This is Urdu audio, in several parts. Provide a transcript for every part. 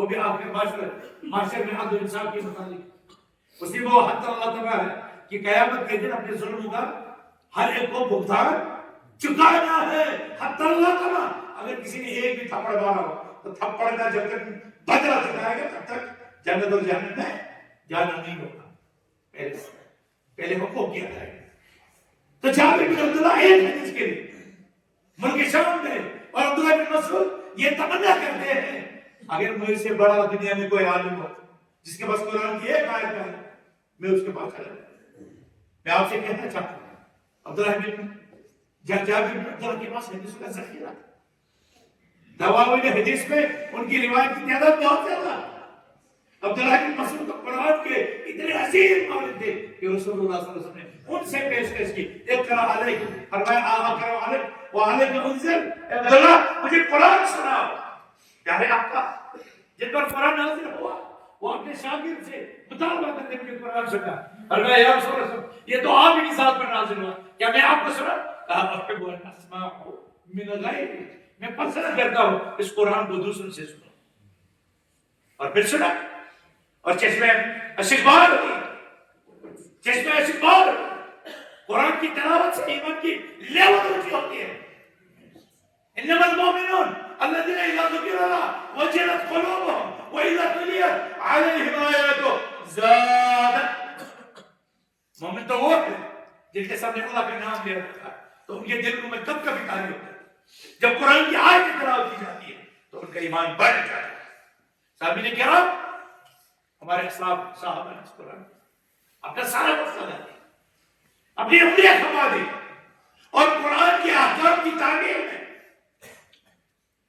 وہ بھی آپ کے معاشرے میں عدل و انصاف کے متعلق اسی وہ حد اللہ تعالیٰ ہے کہ قیامت کے دن اپنے ظلم کا ہر ایک کو بھگتان چکانا ہے. حتی اللہ تعالیٰ اگر کسی نے ایک بھی تھپڑ مارا ہو تو تھپڑ کا جب تک بدلہ چکائے گا تب تک جنت اور جہنم میں جانا نہیں ہوگا. پہلے حقوق کیا جائے گا. تو جابر بن عبداللہ ایک حدیث کے لیے ملک شام میں اور عبداللہ بن مسعود یہ تمنا کرتے ہیں اگر مجھ سے بڑا دنیا میں کوئی عالم ہو جس کے پاس قرآن کی ایک آیت ہے میں اس کے پاس چلا جاؤں. میں آپ سے کہنا چاہتا ہوں عبداللہ بن جابر بن عبداللہ کے پاس حدیث کا ذخیرہ دواوین حدیث میں ان کی روایت کی تعداد بہت زیادہ. عبداللہ بن مسعود کو قرآن کے اتنے عظیم مولد تھے کہ رسول اللہ صلی اللہ علیہ وسلم نے ان سے پیشکش کی اقرا علیہ فرمایا آغا کرو علیہ وعلیہ انزل. عبداللہ مجھے قرآن سناؤ. پیارے آقا جن پر قرآن نازل ہوا وہ اپنے شاگرد سے مطالبہ کرتے مجھے قرآن سنا. فرمایا یا رسول اللہ یہ تو آپ کی ذات پر نازل ہوا کیا میں آپ کو سنا؟ کہا احب ان اسمع من غیری میں پسند کرتا ہوں اس قرآن کو دوسروں سے سنو. اور پھر سنا اور چشمہ استقبال ہوئی. چشمہ استقبال قرآن کی تلاوت سے ایمان کی لیول اونچی ہوتی ہے. انما المؤمنون الذين اذا ذكر الله وجلت قلوبهم واذا تليت عليهم آياته زادت. مومن تو وہ ہے جن کے سامنے اللہ کا نام لے رکھا ہے تو ان کے دل میں کب کبھی تاری ہوتا ہے. جب قرآن کی آیت تلاوت کی جاتی ہے تو ان کا ایمان بڑھ جاتا ہے. سامعین کرام ہمارے اسلاف صاحب نے اس قرآن اپنا سارا وقت لگا دیا اپنی عمریاں کھپا دی اور قرآن کے احکام کی تعمیر میں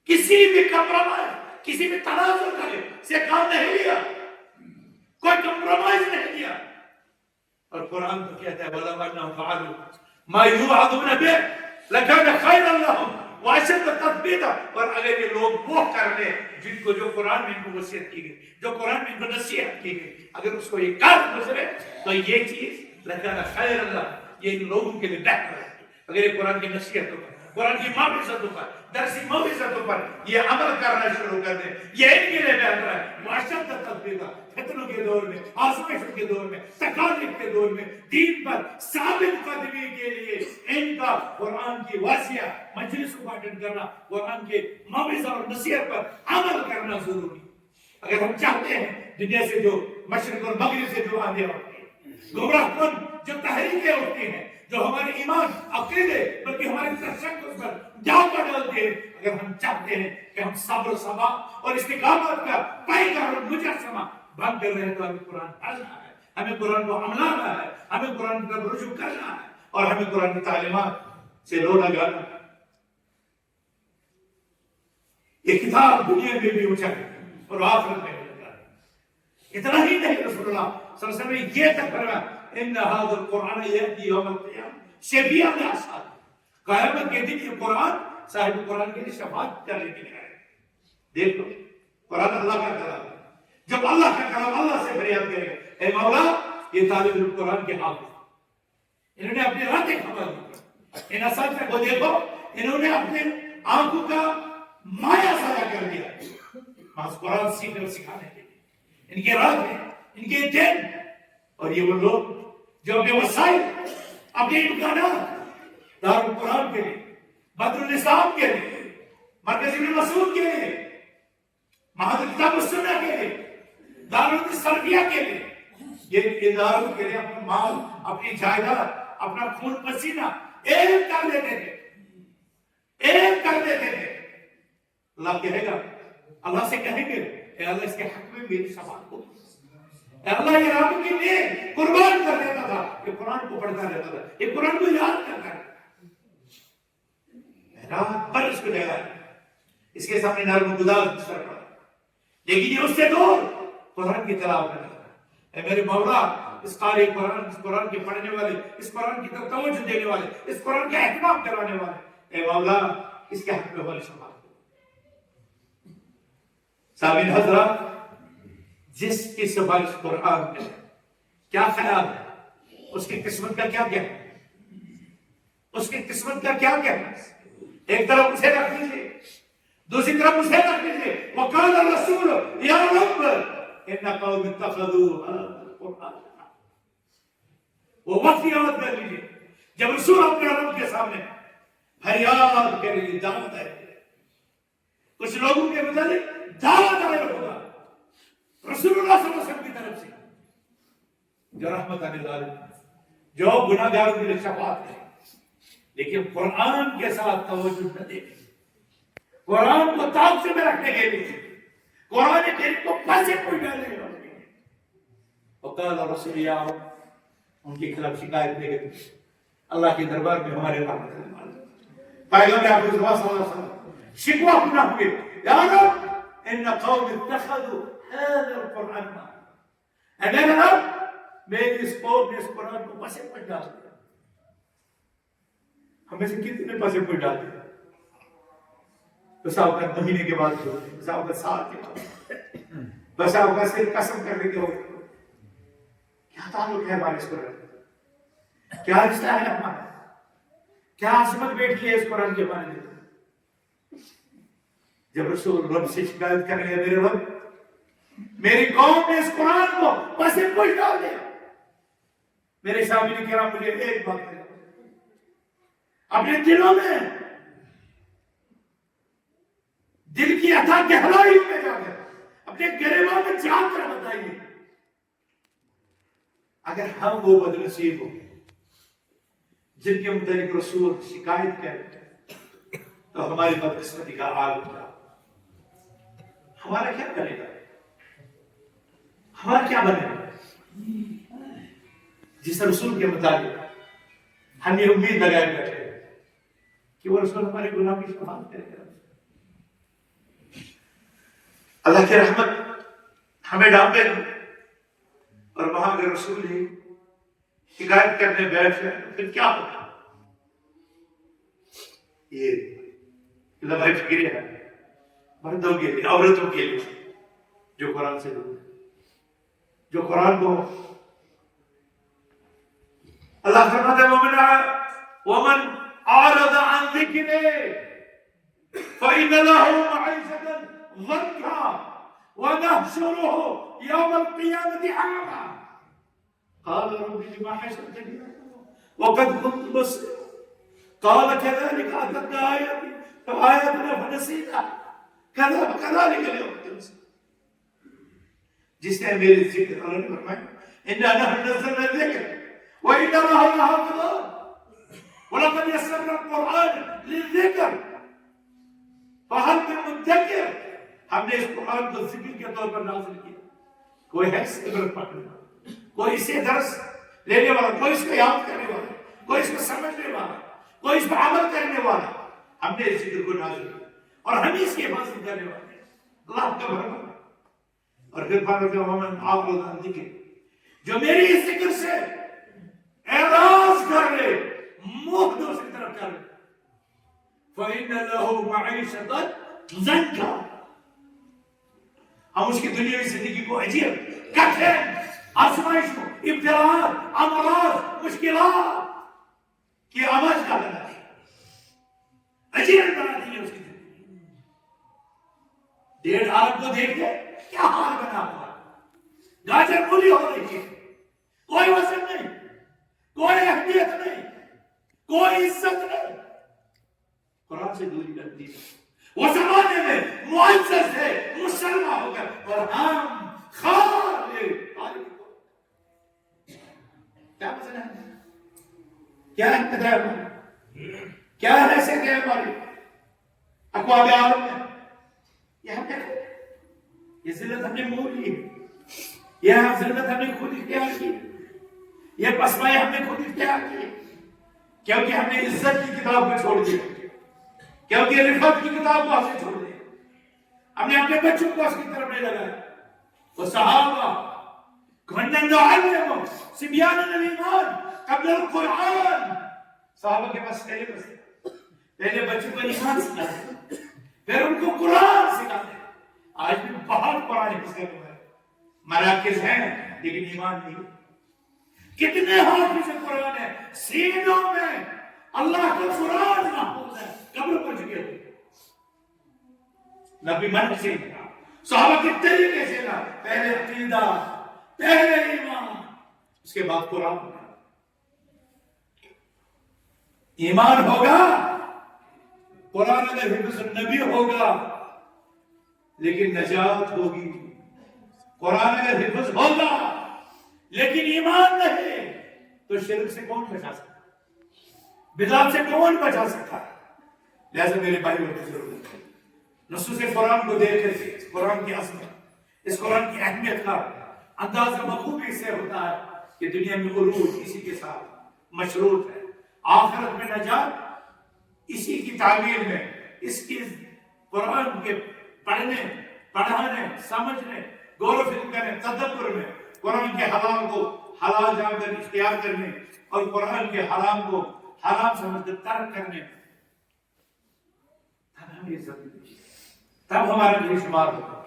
کسی بھی کمپرومائز کسی بھی تنازع کرے سے کام نہیں لیا. کوئی کمپرومائز نہیں لیا. اور قرآن تو کہتا ہے وَلَوْ أَنَّهُمْ فَعَلُوا مَا يُوعَظُونَ بِهِ لَكَانَ خَيْرًا لَهُمْ وَأَشَدَّ تَثْبِيتًا. اور اگر یہ لوگ وہ کر لیں جن کو جو قرآن میں ان کو وصیت کی گئی جو قرآن میں ان کو نصیحت کی گئی اگر اس کو یہ کار گزرے تو یہ چیز لَكَانَ خَيْرًا لَهُمْ یہ ان لوگوں کے لیے بہتر ہے. اگر یہ قرآن کی نصیحتوں پر قرآن کی موعظتوں پر درسی موعظتوں پر یہ عمل کرنا شروع کر دیں یہ ان کے لیے بہتر ہے. معاشرت تطبیقہ فتنوں کے دور میں آزمائشوں کے دور میں تکالیف کے دور میں دین پر ثابت قدمی کے لیے ان کا قرآن کی واضح مجلسوں کو اٹینڈ کرنا قرآن کے موعظہ اور نصیحت پر عمل کرنا ضروری. اگر ہم چاہتے ہیں دنیا سے جو مشرق اور مغرب سے جو آندھیاں ہوتی ہیں گمراہ کن جو تحریکیں ہوتی ہیں جو ہمارے ایمان عقیدے بلکہ ہمارے تشخص پر ڈاکہ ڈالتے ہیں اگر ہم چاہتے ہیں کہ ہم صبر و ثبات اور استقامت کا پیکار اور مجسمہ بن کر رہے تو ہمیں قرآن پڑھنا ہے ہمیں قرآن کو عملانا ہے ہمیں قرآن پر رجوع کرنا ہے اور ہمیں قرآن کی تعلیمات سے لو لگانا ہے. یہ کتاب دنیا میں بھی اونچا ہے اور آخرت میں بھی اونچا ہے. اتنا ہی نہیں رسول اللہ صلی اللہ علیہ وسلم نے یہ تک فرمایا ان هذا القرآن يأتي يوم القيامة شفيعا لأصحابه. قیامت کے دن یہ قرآن صاحب قرآن کے لیے شفاعت کرنے کے لیے آئے. دیکھو قرآن اللہ کا کلام ہے. جب اللہ کا کلام اللہ سے فریاد کرے گا اے مولا یہ طالب علم قرآن کے حافظ انہوں نے اپنی راتیں کھپا دی. ان اساتذہ کو دیکھو انہوں نے اپنے آنکھوں کا مایا ضائع کر دیا بس قرآن سیکھنے اور سکھانے کے لیے. ان کے راتیں ان کے دن اور یہ وہ لوگ جو اپنے وسائل اپنے امکانات دار القرآن کے لیے بدر الاسلام کے لیے مرکز ابن مسعود کے لیے معہد کتاب السنہ کے لیے دار السلفیہ کے لیے یہ اداروں کے لیے اپنا مال اپنی جائیداد اپنا خون پسینہ ایک کر دیتے تھے ایک کر دیتے تھے. اللہ کہے گا اللہ سے کہیں گے اے اللہ اس کے حق میں میری شفاعت کو اللہ یہ رب کے لیے قربان کر دیتا تھا یہ قرآن کو پڑھتا رہتا تھا یہ قرآن کو یاد کرتا ہے. رات بھر اس کو لگا اس کے سامنے نرم گداز بستر پڑا لیکن یہ اس سے دور قرآن کی تلاوت کرتا ہے. اے میرے مولا اس قاری قرآن اس قرآن کے پڑھنے والے اس قرآن کی طرف توجہ دینے والے اس قرآن کا اہتمام کرانے والے اے مولا اس کے حق میں والی شفاعت. سامعین حضرات جس کی سفارش قرآن ہے کیا خیال ہے اس کی قسمت کا کیا کہنا اس کی قسمت کا کیا کہنا. ایک طرف اسے رکھ لیجیے دوسری طرف اسے رکھ لیجیے وقال الرسول یا ان قوم اتخذوا القرآن، وہ وقت یاد کر لیجیے جب رسول اپنے رب کے سامنے فریاد کر لیجیے، دعوت ہے کچھ لوگوں کے متعلق دعوت آئے ہوگا رسول اللہ صلی اللہ علیہ وسلم کی طرف سے، جو رحمت للعالمین، جو گناہ گاروں کے لیے شفاعت ہے، لیکن قرآن کے ساتھ توجہ نہ دے، قرآن کو تعاقب میں رکھنے کے لیے قرآن کریم کو پھانسی پر ڈالنے والے وقال رسول یا ان کے خلاف شکایت لے گئے اللہ کے دربار میں ہمارے رحمت پیغمبر آپ صلی اللہ علیہ وسلم شکوہ اپنا ہوئے، یا رب ان قوم اتخذوا هذا القرآن، اے میرے رب میری اس قوم نے اس قرآن کو پھانسی پر ڈال دیا۔ ہمیں سے کتنے پھانسی پر ڈال دیا؟ بسا اوقات مہینے کے بعد ہوتے، بسا اوقات سال کے بعد، بسا اوقات صرف قسم کرنے کے ہوتے۔ کیا تعلق ہے ہمارے اس قرآن، کیا رشتہ ہے ہمارا، کیا عظمت بیٹھی ہے اس قرآن کے بارے میں؟ جب رسول رب سے شکایت کر رہے ہیں میرے رب میری قوم نے اس قرآن کو پس پش ڈال دیا، میرے سامنے کرام مجھے ایک بات کریں، اپنے دلوں میں دل کی اتھا گہرائیوں میں جا کر اپنے گریباں میں جا کر بتائیے، اگر ہم وہ بدنصیب ہوں جن کے متعلق رسول شکایت کرتے تو ہماری بدقسمتی کا حال ہوگا، ہمارا کیا کرے گا، ہمارا کیا بنے گا؟ جس رسول کے مطابق ہم یہ امید لگائے بیٹھے کہ وہ رسول ہمارے گناہ کی شفاعت کرے گا۔ اللہ کی رحمت ہمیں ڈانپے گا اور وہاں اگر رسول ہی شکایت کرنے بیٹھ جائے پھر کیا ہوگا؟ یہ لمحہ فکری ہے مردوں کے لیے، عورتوں کے لیے جو قرآن سے دور ہے، جو قرآن کو اللہ فرماتا ہے ومن اعرض عن ذکری فإن له معيشة ضنكا ونحشره يوم القيامة أعمى قال رب لم حشرتني وقد كنت بصيرا قال كذلك أتتك آياتنا فنسيتها كذلك اليوم تنسى۔ جس نے میرے ذکر اللہ نے فرمایا إنا نحن نزلنا الذكر وإنا له لحافظون ولقد يسرنا القرآن للذكر فهل من مدکر، ہم نے اس قرآن کو ذکر کے طور پر نازل کیا، کوئی ہے اس عبرت پکڑنا، کوئی اسے درس لینے والا، کوئی اس کو یاد کرنے والا، کوئی اس کو سمجھنے والا، کوئی اس پر عمل کرنے والا، ہم نے اس ذکر کو نازل کیا اور ہم اس کی حفاظت کرنے والے اللہ کا بھرما۔ اور پھر فرماتے ہیں ومن اعرض عن ذکری، جو میری اس ذکر سے اعراض کر لے، منہ دوسری طرف کر لے، فَإِنَّ لَهُ مَعِيشَةً ضَنكًا، ہم اس کی دنیاوی زندگی کو عجیب کٹھن آزمائشوں، ابتلاءات، امراض، مشکلات کی آواز کا بنا دی، عجیب بنا دی ہے اس کی زندگی۔ 1.5 ارب کو دیکھ کے کیا حال بنا ہوا، گاجر مولی ہو رہی ہے، کوئی وزن نہیں، کوئی اہمیت نہیں، کوئی عزت نہیں، قرآن سے دوری کرتی ہے۔ وہ زمانے میں معزز ہے مسلمان ہو کر، اور ہم خار کیا مسئلہ ہے، کیا انتظار ہے ہماری، کیا حیثیت ہے ہماری اقوام عالم میں؟ یہ ہم کیا کریں؟ یہ ذلت ہم نے مول لی، یہ ذلت ہم نے خود اختیار کی، یہ پسمائی ہم نے خود اختیار کی، کیونکہ ہم نے عزت کی کتاب کو چھوڑ دیا، کیونکہ رفت کی کتاب کو ہم نے چھوڑ دیا، ہم نے اپنے بچوں کو اس کی طرف نہیں لگایا۔ وہ صحابہ كنا نعلم صبيان الإيمان قبل القرآن، صحابہ کے پاس پہلے بچوں کو ایمان سکھاتے، پھر ان کو قرآن سکھاتے۔ آج بھی بہت قرآن حفظ مراکز ہیں لیکن ایمان نہیں۔ کتنے حافظ قرآن ہیں، سینوں میں اللہ کا قرآن محفوظ ہے، قبر پر چکے ہوئے، نبی من سے صحابہ کے طریقے سے نا، پہلے عقیدہ، پہلے ایمان، اس کے بعد قرآن. ایمان ہوگا، قرآن اگر حفظ النبی ہوگا لیکن نجات ہوگی. قرآن اگر حفظ ہوگا لیکن ایمان نہیں تو شرک سے کون بچا سکتا، بدعت سے کون بچا سکتا. لہذا میرے بھائی اور بزرگوں، نصوص قرآن کو دیکھ کر اس قرآن کی عظمت، اس قرآن کی اہمیت کا اندازہ بخوبی سے ہوتا ہے کہ دنیا میں عروج اسی کے ساتھ مشروط ہے، آخرت میں نجات اسی کی تعمیر میں، اس کی قرآن کے پڑھنے، پڑھانے، سمجھنے، غور و فکر کرنے، تدبر میں، قرآن کے حلال کو حلال جان کر اختیار کرنے اور قرآن کے حرام کو حرام سمجھ کر ترک کرنے. تب ہمیں عزت ملے، تب ہمارا بے شمار ہوگا،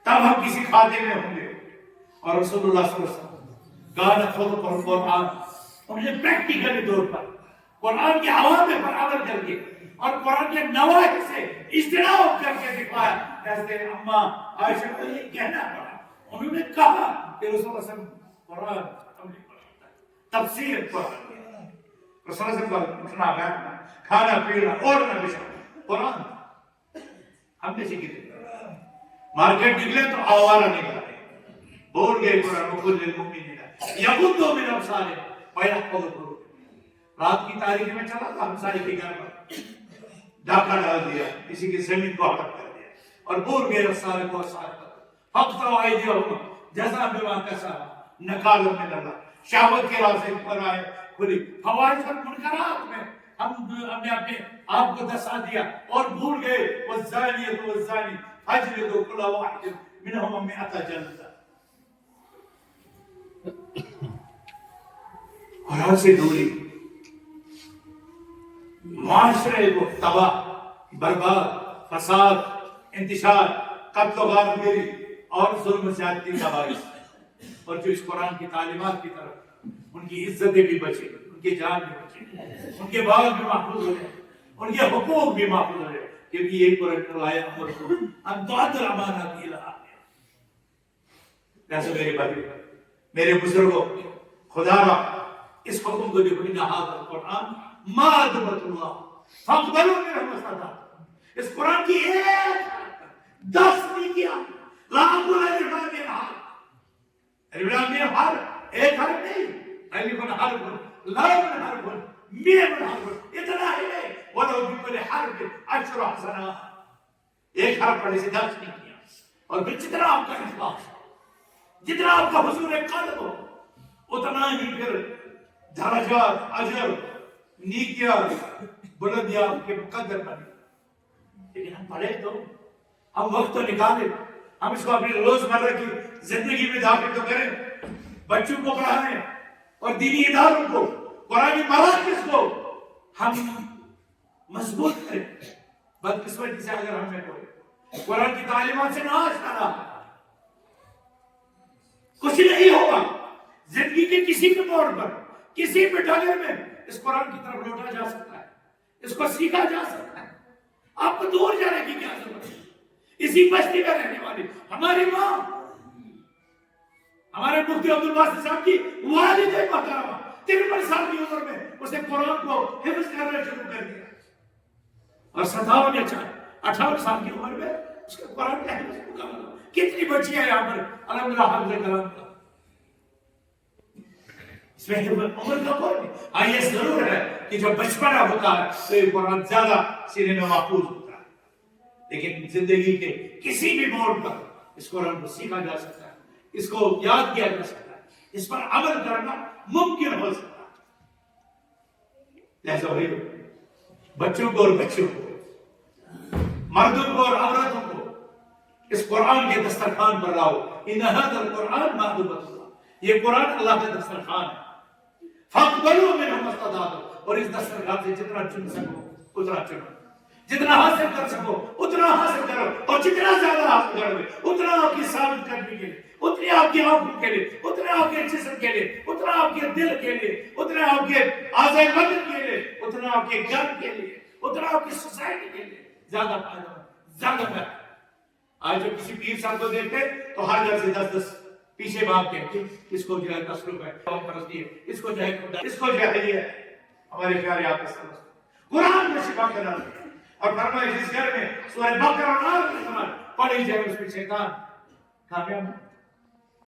تب ہم کسی کھاتے میں ہوں گے. اور رسول اللہ صلی اللہ علیہ وسلم گانا خود پر قرآن، انہوں نے پریکٹیکلی طور پر قرآن کے عوامل پر عمل کر کے اور قرآن کے نواحی سے اجتناب کر کے دکھایا. جیسے اما عائشہ کو یہ کہنا پڑا، انہوں نے کہا کہ رسول اللہ صلی اللہ علیہ وسلم قرآن ہم نے پڑھا، تفسیر قرآن، رسول اللہ صلی اللہ علیہ وسلم اٹھنا بیٹھنا، کھانا پینا، اوڑھنا بچھانا، قرآن ہم نے سیکھی تھی. مارکیٹ نکلے تو آوارہ نکلا، بول گئے قرآن مخل للمؤمنین یغضوا من ابصارهم ویحفظوا فروجهم. رات کی تاریخ میں چلا تھا، ہمسائے کے گھر پر ڈاکہ ڈال دیا، کسی کی زمین کو ہڑپ کر دیا اور بول گئے رسالے کو فقطعوا ایدیہم جزاء بما کسبوا نکالا من اللہ. شہوت کے راستے پر آئے کھلی، فواحش اور منکرات میں ہم نے اپنے آپ کو دسا دیا اور بھول گئے. والزانیۃ والزانی فاجلدوا کل واحد منہما 100 جلدہ. قرآن سے دوری معاشرے کو تباہ، برباد، فساد، انتشار، قتل و غارت گری اور ظلم زیادتی کا باعث. اور جو اس قرآن کی تعلیمات کی طرف ان کی عزتیں بھی بچے، ان کی جان بھی بچے، ان کے باغ بھی محفوظ ہو جائے، ان کے حقوق بھی محفوظ ہو جائے، کیونکہ یہی قرآن لایا امر کو ان تؤدوا الامانات الی اہلہا. ایسے میرے بھائی، میرے بزرگوں، خدا را اس حکم کو دیکھو، ان ھذا القرآن مأدبۃ اللہ فاقبلوا منہ ما استطعتم. اس قرآن کی ایک 10 نیکیاں، لا اقول الف لام میم الف لام میم حرف، ایک حرف نہیں، الف حرف، لام حرف، میم حرف، اتنا ہی نہیں، ولو بکل حرف 10 حسنات. ایک حرف پڑھنے سے 10 نیکیاں. اور پھر جتنا آپ کا اخلاص، جتنا آپ کا حضور قلب ہو، اتنا ہی پھر درجات، اجر، نیکیاں، بلندیاں آپ کے مقدر بنے. لیکن ہم پڑھے تو، ہم وقت تو نکالیں، ہم اس کو اپنی روزمرہ کی زندگی میں داخل تو کریں. بچوں کو پڑھائیں اور دینی اداروں کو، قرآنی مراکز کو ہم مضبوط کریں. بدقسمتی سے اگر ہم نے کوئی قرآن کی تعلیمات سے ناش کرا، کچھ نہیں ہوگا. زندگی کے کسی بھی موڑ پر، کسی بھی ڈگر میں اس قرآن کی طرف لوٹا جا سکتا ہے، اس کو سیکھا جا سکتا ہے. آپ کو دور جانے کی کیا ضرورت ہے؟ اسی بستی میں رہنے والی ہماری ماں، ہمارے مفتی عبدالباسط صاحب کی والد محترمہ 53 سال کی عمر میں اس نے قرآن کو حفظ کرنا شروع کر دیا، اور 57 یا 58 سال کی عمر میں اس کے قرآن کا حفظ مکمل ہوا. کتنی بچیاں ہیں یہاں پر الحمدللہ حافظ کلام کا. اس میں عمر کا کوئی نہیں. ہاں یہ ضرور ہے کہ جب بچپنا ہوتا ہے تو یہ قرآن زیادہ سینے میں محفوظ ہوتا ہے، لیکن زندگی کے کسی بھی موڑ پر اس قرآن کو سیکھا جا سکتا ہے، اس کو یاد کیا جا سکتا ہے، اس پر عمل کرنا ممکن ہو سکتا ہے. لہذا بھائی، بچوں کو اور بچوں کو، مردوں کو اور عورتوں کو اس قرآن کے دسترخوان پر لاؤ. ان ھذا القرآن مأدبۃ اللہ، یہ قرآن اللہ کا دسترخوان ہے. فاقبلوا منہ ما استطعتم، اور اس دسترخوان سے جتنا چن سکو اتنا چنو، جتنا حاصل کر سکو اتنا حاصل کرو، اور جتنا زیادہ حاصل کرو گے اتنا آپ کی ثابت کرنے کے لیے، اتنی آپ کی آنکھوں کے لیے، اتنا آپ کے جسم کے لیے، اتنا آپ کے دل کے لیے، اتنا آپ کے اعضاء بدن کے لیے، اتنا آپ کے گھر کے لیے، اتنا آپ کی سوسائٹی کے لیے زیادہ فائدہ، زیادہ بہتر. آج جب کسی پیر صاحب کو دیکھتے تو ہر گھر سے 10 پیچھے بھاگتے ہیں کہ اس کو جو ہے 10 روپے قوم پرستی ہے، اس کو جو ہے خدا، اس کو جو ہے یہ ہے۔ ہمارے پیارے آپ کا قرآن میں شفا کرنا اور فرمائے جس گھر میں سورہ بقرہ اور آل عمران پڑھی جائے اس میں شیطان کامیاب